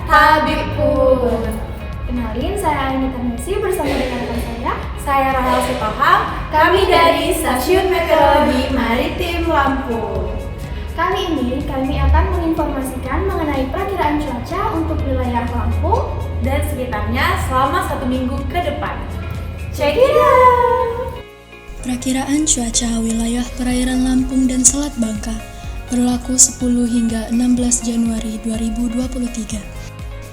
Tabipur. Kenalin, saya Anita Nesi bersama dengan rekan Saya Rahel Sitohang. Kami dari Stasiun Meteorologi Maritim Lampung. Kali ini kami akan menginformasikan mengenai perakiraan cuaca untuk wilayah Lampung Dan sekitarnya selama 1 minggu ke depan. Check it out! Perakiraan cuaca wilayah perairan Lampung dan Selat Bangka berlaku 10 hingga 16 Januari 2023.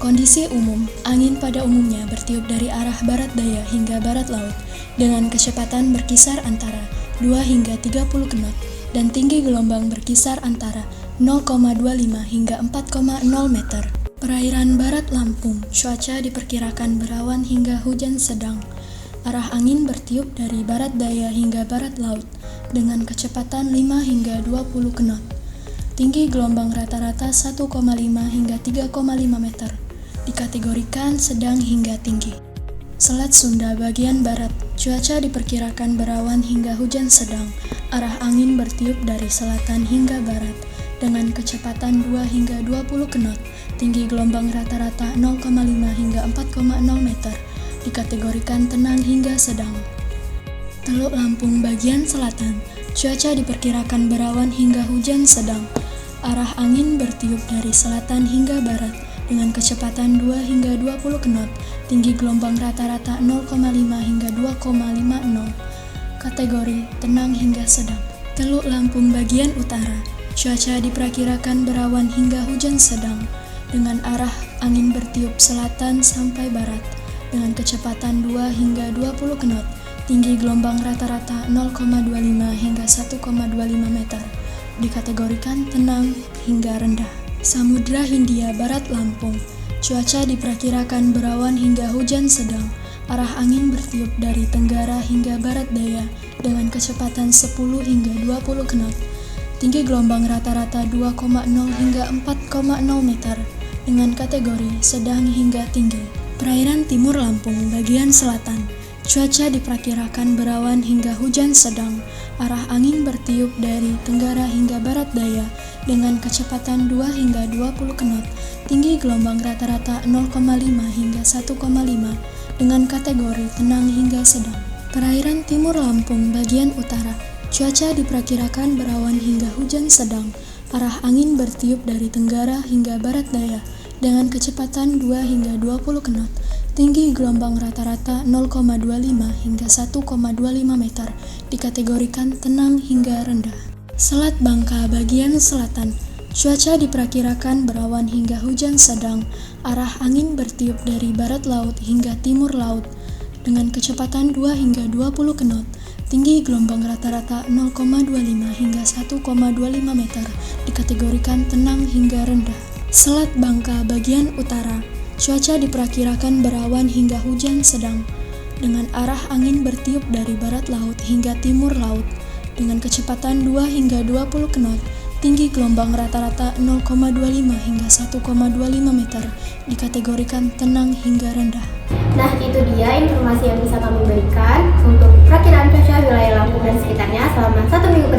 Kondisi umum, angin pada umumnya bertiup dari arah barat daya hingga barat laut dengan kecepatan berkisar antara 2 hingga 30 knot dan tinggi gelombang berkisar antara 0,25 hingga 4,0 meter. Perairan barat Lampung, cuaca diperkirakan berawan hingga hujan sedang. Arah angin bertiup dari barat daya hingga barat laut dengan kecepatan 5 hingga 20 knot. Tinggi gelombang rata-rata 1,5 hingga 3,5 meter. Dikategorikan sedang hingga tinggi. Selat Sunda bagian barat, cuaca diperkirakan berawan hingga hujan sedang. Arah angin bertiup dari selatan hingga barat dengan kecepatan 2 hingga 20 knot. Tinggi gelombang rata-rata 0,5 hingga 4,0 meter. Dikategorikan tenang hingga sedang. Teluk Lampung bagian selatan, cuaca diperkirakan berawan hingga hujan sedang. Arah angin bertiup dari selatan hingga barat dengan kecepatan 2 hingga 20 knot. Tinggi gelombang rata-rata 0,5 hingga 2,50. Kategori tenang hingga sedang. Teluk Lampung bagian utara, cuaca diperkirakan berawan hingga hujan sedang dengan arah angin bertiup selatan sampai barat dengan kecepatan 2 hingga 20 knot. Tinggi gelombang rata-rata 0,25 hingga 1,25 meter. Dikategorikan tenang hingga rendah. Samudra Hindia Barat Lampung, cuaca diperkirakan berawan hingga hujan sedang. Arah angin bertiup dari tenggara hingga barat daya dengan kecepatan 10 hingga 20 knot. Tinggi gelombang rata-rata 2,0 hingga 4,0 meter dengan kategori sedang hingga tinggi. Perairan Timur Lampung bagian selatan, cuaca diperkirakan berawan hingga hujan sedang. Arah angin bertiup dari tenggara hingga barat daya dengan kecepatan 2 hingga 20 knot. Tinggi gelombang rata-rata 0,5 hingga 1,5 dengan kategori tenang hingga sedang. Perairan Timur Lampung bagian utara, cuaca diperkirakan berawan hingga hujan sedang. Arah angin bertiup dari tenggara hingga barat daya dengan kecepatan 2 hingga 20 knot. Tinggi gelombang rata-rata 0,25 hingga 1,25 meter. Dikategorikan tenang hingga rendah. Selat Bangka bagian selatan, cuaca diperkirakan berawan hingga hujan sedang. Arah angin bertiup dari barat laut hingga timur laut dengan kecepatan 2 hingga 20 knot. Tinggi gelombang rata-rata 0,25 hingga 1,25 meter. Dikategorikan tenang hingga rendah. Selat Bangka bagian utara, cuaca diperkirakan berawan hingga hujan sedang dengan arah angin bertiup dari barat laut hingga timur laut dengan kecepatan 2 hingga 20 knot. Tinggi gelombang rata-rata 0,25 hingga 1,25 meter. Dikategorikan tenang hingga rendah. Nah, itu dia informasi yang bisa kami berikan untuk perakiraan cuaca wilayah Lampung dan sekitarnya selama 1 minggu ke depan.